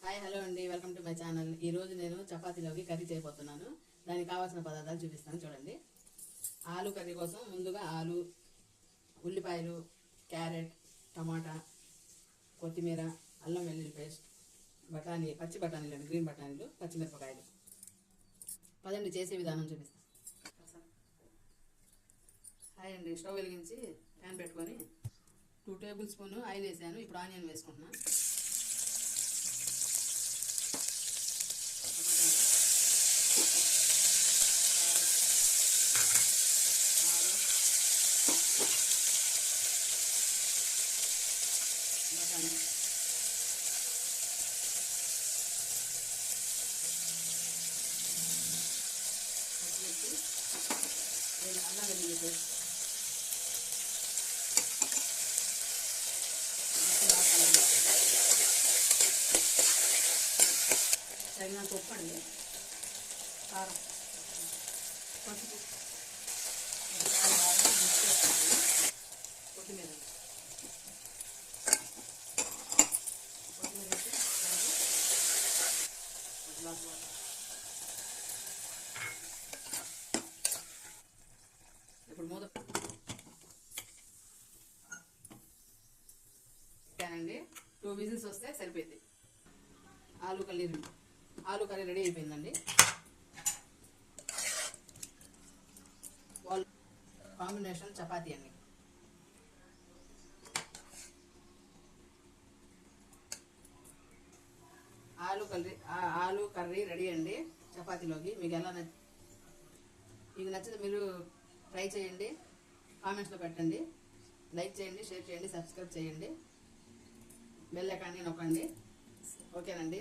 Hi hello అండి, welcome to my channel. ఈరోజు నేను చపాతీలోకి కర్రీ చేయబోతున్నాను. దానికి కావాల్సిన పదార్థాలు చూపిస్తాను చూడండి. ఆలు కర్రీ కోసం ముందుగా ఆలు, ఉల్లిపాయలు, క్యారెట్, టమాటా, కొత్తిమీర, అల్లం వెల్లుల్లి పేస్ట్, బఠానీ, పచ్చి బఠానీలు అండి, గ్రీన్ బఠానీలు, పచ్చిమిరపకాయలు. పదండి చేసే విధానం చూపిస్తాను. హాయ్ అండి, స్టవ్ వెలిగించి ప్యాన్ పెట్టుకొని 2 టేబుల్ స్పూన్ ఆయిల్ వేసాను. ఇప్పుడు ఆనియన్ వేసుకుంటున్నాను. అల్లం వెల్లుల్లి పేస్ట్, తగినంత ఉప్పు అండి, కారం, పసుపు, కొత్తిమీర గ్లాస్ వాటర్. ఇప్పుడు మూత పెట్టానండి. 2 విజిల్స్ వస్తే సరిపోయింది. ఆలు కర్రీ రెడీ అయిపోయిందండి. కాంబినేషన్ చపాతీ అండి. ఆలు కర్రీ రెడీ అండి చపాతీలోకి. మీకు నచ్చితే మీరు ట్రై చేయండి, కామెంట్స్లో పెట్టండి, లైక్ చేయండి, షేర్ చేయండి, సబ్స్క్రైబ్ చేయండి, బెల్ ఐకాన్ని నొక్కండి. ఓకేనండి.